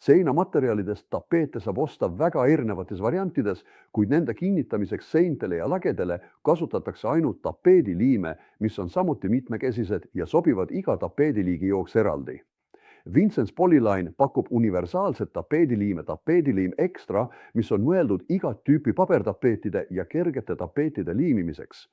Seinamaterjalidest tapeete saab osta väga erinevates variantides, kuid nende kinnitamiseks seintele ja lagedele kasutatakse ainult tapeediliime, mis on samuti mitmekesised ja sobivad iga tapeediliigi jaoks eraldi. Vincennes Polyline pakub universaalset tapeediliime Tapeediliim Extra, mis on mõeldud igat tüüpi pabertapeetide ja kergete tapeetide liimimiseks.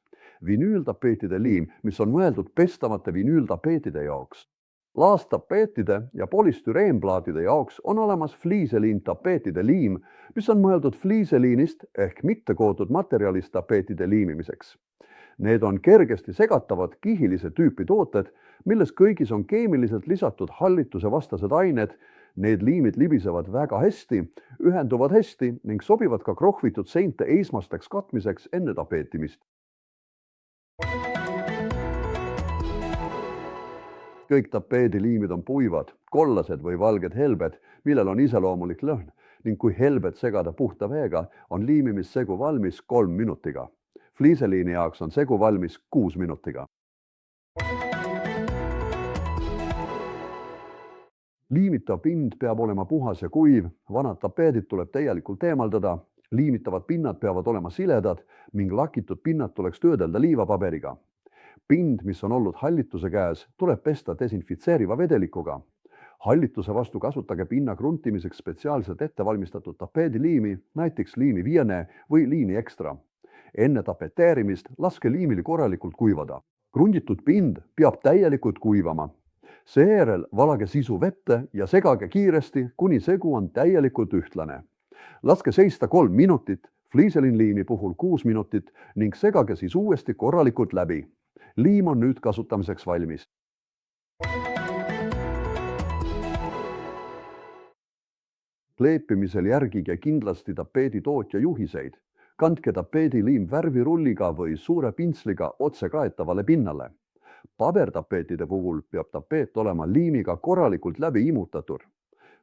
Vinüültapeetide liim, mis on mõeldud pestamata vinüültapeetide jaoks. Laastapeetide ja polüstüreenplaatide jaoks on olemas fliiseliin tapeetide liim, mis on mõeldud fliiseliinist ehk mittekootud materjalist tapeetide liimimiseks. Need on kergesti segatavad kihilise tüüpi tooted, milles kõigis on keemiliselt lisatud hallituse vastased ained. Need liimid libisevad väga hästi, ühenduvad hästi ning sobivad ka krohvitud seinte eesmasteks katmiseks enne tapeetimist. Kõik tapeediliimid on puivad, kollased või valged helbed, millel on iseloomulik lõhn ning kui helbed segada puhta veega, on liimimissegu valmis 3 minutiga. Fliiseliini jaoks on segu valmis 6 minutiga. Liimitav pind peab olema puhas ja kuiv, vanad tapeedid tuleb täielikult eemaldada, liimitavad pinnad peavad olema siledad ning lakitud pinnad tuleks töödelda liivapaberiga. Pind, mis on olnud hallituse käes, tuleb pesta desinfitseeriva vedelikuga. Hallituse vastu kasutage pinna kruntimiseks spetsiaalselt ettevalmistatud tapeediliimi, näiteks liimi Viene või liimi Extra. Enne tapeteerimist laske liimili korralikult kuivada. Krunditud pind peab täielikult kuivama. Seejärel valage sisu vette ja segage kiiresti, kuni segu on täielikult ühtlane. Laske seista 3 minutit, fliiselinliimi puhul 6 minutit ning segage siis uuesti korralikult läbi. Liim on nüüd kasutamiseks valmis. Kleepimisel järgige kindlasti tapeeditootja juhiseid. Kandke tapeediliim värvirulliga või suure pintsliga otse kaetavale pinnale. Pabertapeetide puhul peab tapeet olema liimiga korralikult läbi imutatud.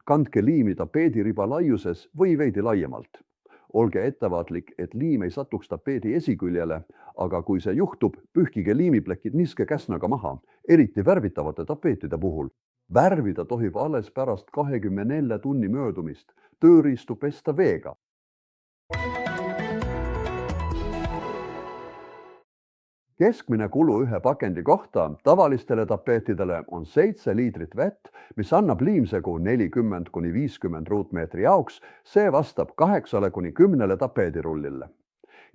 Kandke liimi tapeediriba laiuses või veidi laiemalt. Olge ettevaatlik, et liim ei satuks tapeedi esiküljele, aga kui see juhtub, pühkige liimiplekid niskekäsnaga maha, eriti värvitavate tapeetide puhul. Värvida tohib alles pärast 24 tunni möödumist. Tööriistu pesta veega. Keskmine kulu ühe pakendi kohta tavalistele tapeetidele on 7 liitrit vett, mis annab liimsegu 40–50 ruutmeetri jaoks, see vastab 8–10 tapeedirullile.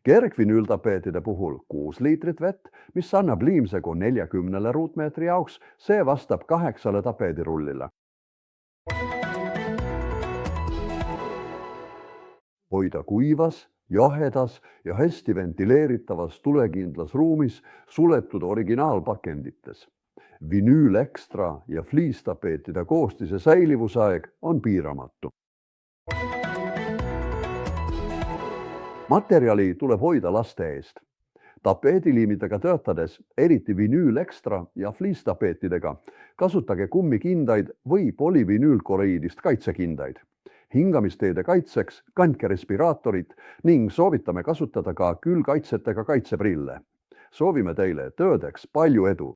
Kergvinüültapeetide puhul 6 liitrit vett, mis annab liimsegu 40 ruutmeetri jaoks, see vastab 8 tapeedirullile. Hoida kuivas, jahedas ja hästi ventileeritavas tulekindlas ruumis suletud originaalpakendites. Vinüül Extra ja fliistapeetide koostise säilivusaeg on piiramatu. Materjali tuleb hoida laste eest. Tapeediliimidega töötades, eriti vinüül Extra ja fliistapeetidega, kasutage kummikindaid või polüvinüülklooriidist kaitsekindaid. Hingamisteede kaitseks kandke respiraatorit ning soovitame kasutada ka külgkaitsetega kaitseprille. Soovime teile töödeks palju edu!